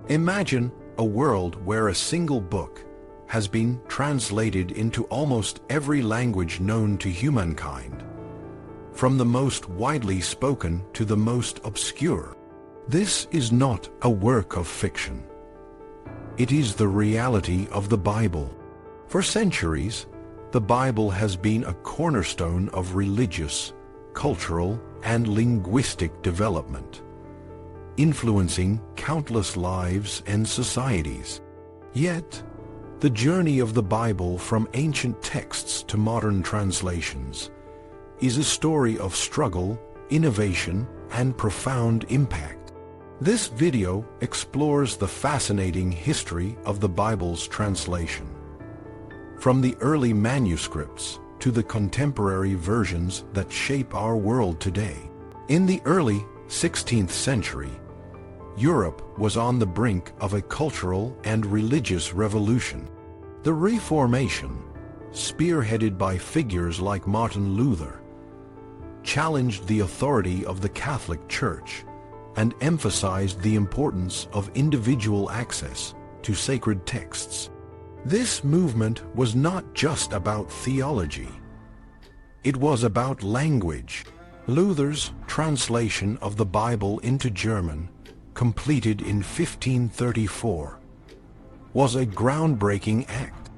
Imagine a world where a single book has been translated into almost every language known to humankind, from the most widely spoken to the most obscure. This is not a work of fiction. It is the reality of the Bible. For centuries, the Bible has been a cornerstone of religious, cultural, and linguistic development, influencing countless lives and societies. Yet, the journey of the Bible from ancient texts to modern translations is a story of struggle, innovation, and profound impact. This video explores the fascinating history of the Bible's translation, from the early manuscripts to the contemporary versions that shape our world today. In the early 16th century, Europe was on the brink of a cultural and religious revolution. The Reformation, spearheaded by figures like Martin Luther, challenged the authority of the Catholic Church and emphasized the importance of individual access to sacred texts. This movement was not just about theology. It was about language. Luther's translation of the Bible into German, completed in 1534, was a groundbreaking act.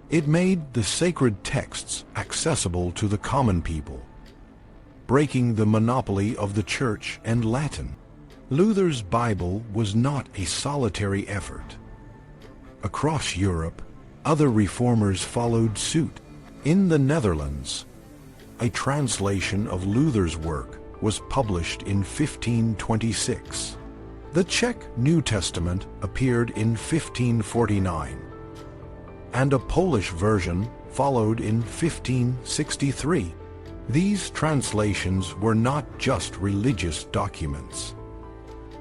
It made the sacred texts accessible to the common people, breaking the monopoly of the Church and Latin. Luther's Bible was not a solitary effort. Across Europe, other reformers followed suit. In the Netherlands, a translation of Luther's work was published in 1526. The Czech New Testament appeared in 1549, and a Polish version followed in 1563. These translations were not just religious documents.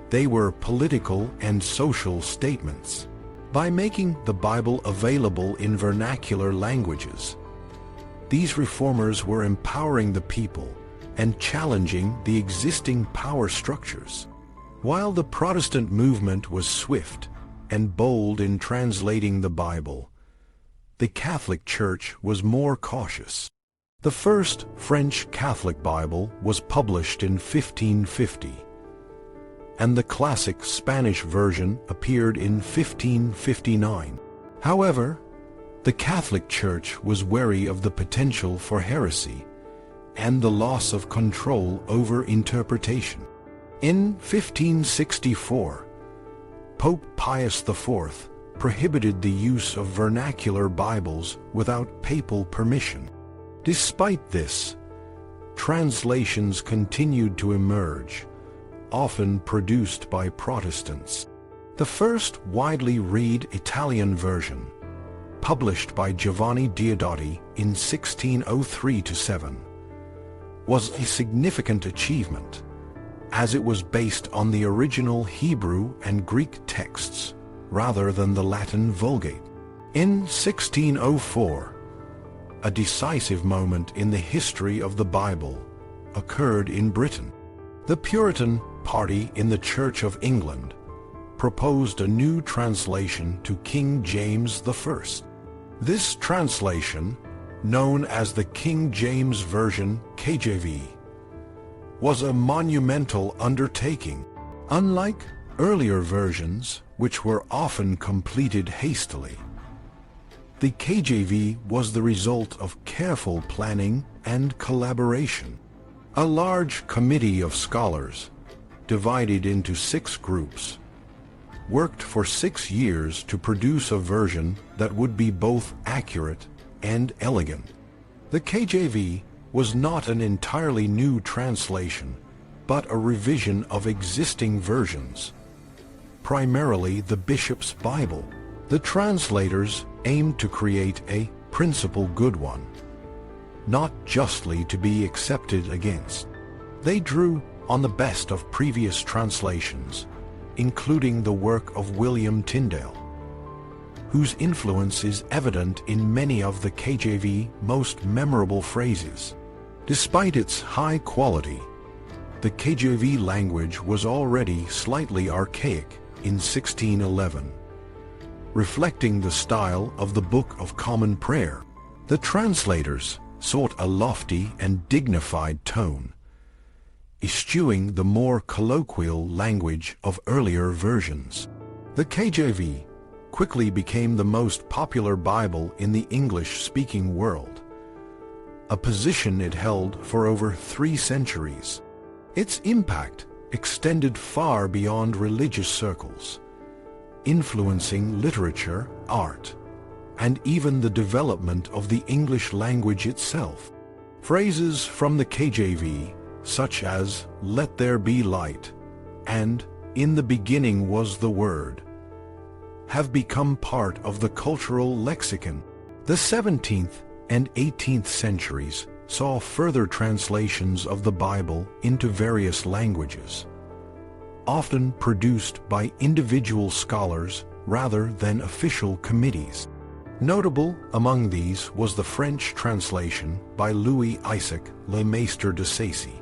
They were political and social statements. By making the Bible available in vernacular languages, these reformers were empowering the people and challenging the existing power structures. While the Protestant movement was swift and bold in translating the Bible, the Catholic Church was more cautious. The first French Catholic Bible was published in 1550, and the classic Spanish version appeared in 1559. However, the Catholic Church was wary of the potential for heresy and the loss of control over interpretation. In 1564, Pope Pius IV prohibited the use of vernacular Bibles without papal permission. Despite this, translations continued to emerge, often produced by Protestants. The first widely read Italian version, published by Giovanni Diodati in 1603-7, was a significant achievement, as it was based on the original Hebrew and Greek texts rather than the Latin Vulgate. In 1604, a decisive moment in the history of the Bible occurred in Britain. The Puritan party in the Church of England proposed a new translation to King James I. This translation, known as the King James Version (KJV), was a monumental undertaking. Unlike earlier versions, which were often completed hastily, the KJV was the result of careful planning and collaboration. A large committee of scholars, divided into 6 groups, worked for 6 years to produce a version that would be both accurate and elegant. The KJV was not an entirely new translation, but a revision of existing versions, primarily the Bishop's Bible. The translators aimed to create a principal good one, not justly to be accepted against. They drew on the best of previous translations, including the work of William Tyndale, whose influence is evident in many of the KJV's most memorable phrases. Despite its high quality, the KJV language was already slightly archaic in 1611. Reflecting the style of the Book of Common Prayer, the translators sought a lofty and dignified tone, eschewing the more colloquial language of earlier versions. The KJV quickly became the most popular Bible in the English-speaking world, a position it held for over 3 centuries. Its impact extended far beyond religious circles, influencing literature, art, and even the development of the English language itself. Phrases from the KJV, such as "Let there be light" and "In the beginning was the Word," have become part of the cultural lexicon. The 17th and 18th centuries saw further translations of the Bible into various languages, often produced by individual scholars rather than official committees. Notable among these was the French translation by Louis Isaac Le Maistre de Sacy,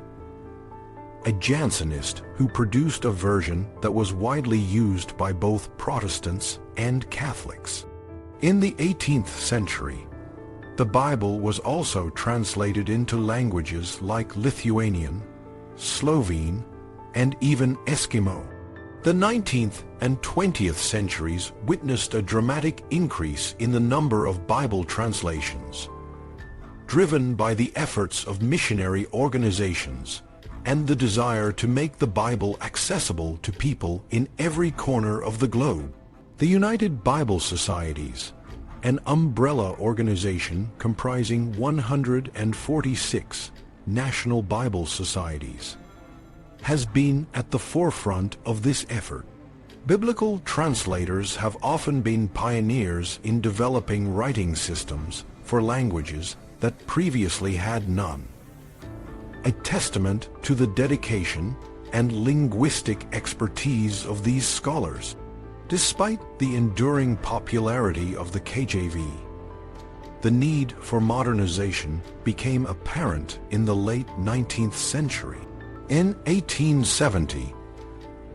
a Jansenist who produced a version that was widely used by both Protestants and Catholics. In the 18th century, the Bible was also translated into languages like Lithuanian, Slovene, and even Eskimo. The 19th and 20th centuries witnessed a dramatic increase in the number of Bible translations, driven by the efforts of missionary organizations and the desire to make the Bible accessible to people in every corner of the globe. The United Bible Societies, an umbrella organization comprising 146 national Bible societies, has been at the forefront of this effort. Biblical translators have often been pioneers in developing writing systems for languages that previously had none, a testament to the dedication and linguistic expertise of these scholars. Despite the enduring popularity of the KJV, the need for modernization became apparent in the late 19th century. In 1870,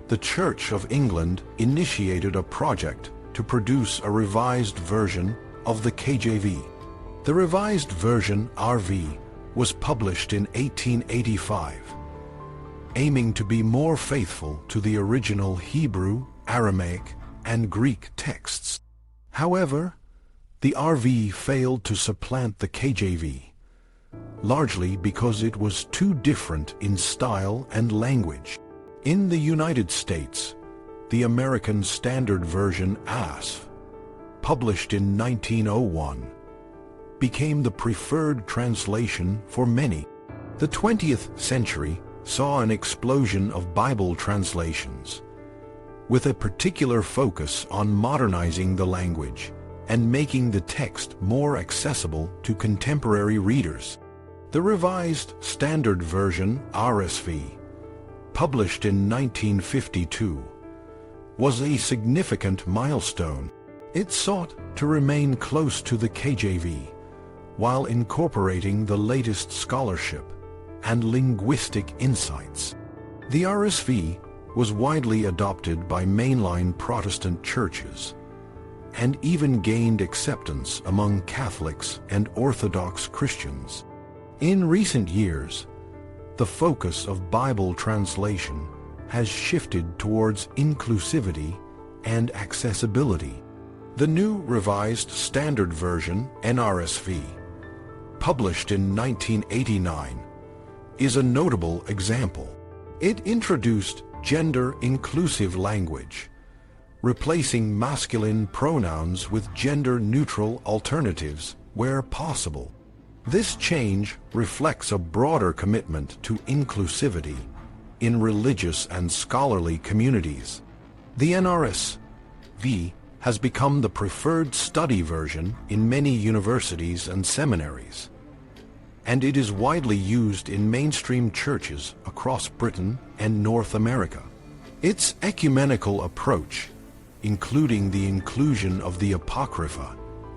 the Church of England initiated a project to produce a revised version of the KJV. The revised version RV was published in 1885, aiming to be more faithful to the original Hebrew, Aramaic, and Greek texts. However, the RV failed to supplant the KJV, largely because it was too different in style and language. In the United States, the American Standard Version ASV, published in 1901, became the preferred translation for many. The 20th century saw an explosion of Bible translations, with a particular focus on modernizing the language and making the text more accessible to contemporary readers. The Revised Standard Version (RSV), published in 1952, was a significant milestone. It sought to remain close to the KJV while incorporating the latest scholarship and linguistic insights. The RSV was widely adopted by mainline Protestant churches and even gained acceptance among Catholics and Orthodox Christians. In recent years, the focus of Bible translation has shifted towards inclusivity and accessibility. The new Revised Standard Version (NRSV), published in 1989, is a notable example. It introduced gender-inclusive language, replacing masculine pronouns with gender-neutral alternatives where possible. This change reflects a broader commitment to inclusivity in religious and scholarly communities. The NRSV has become the preferred study version in many universities and seminaries, and it is widely used in mainstream churches across Britain and North America. Its ecumenical approach, including the inclusion of the Apocrypha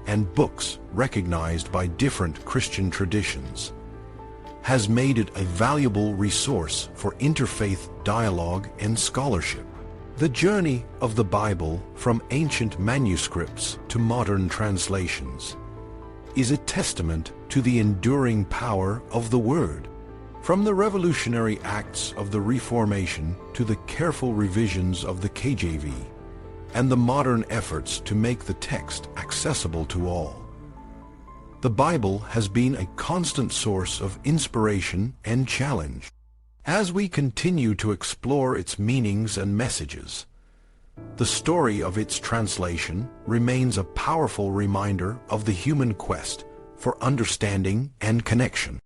and books recognized by different Christian traditions, has made it a valuable resource for interfaith dialogue and scholarship. The journey of the Bible from ancient manuscripts to modern translations is a testament to the enduring power of the Word. From the revolutionary acts of the Reformation to the careful revisions of the KJV and the modern efforts to make the text accessible to all, the Bible has been a constant source of inspiration and challenge. As we continue to explore its meanings and messages, the story of its translation remains a powerful reminder of the human quest for understanding and connection.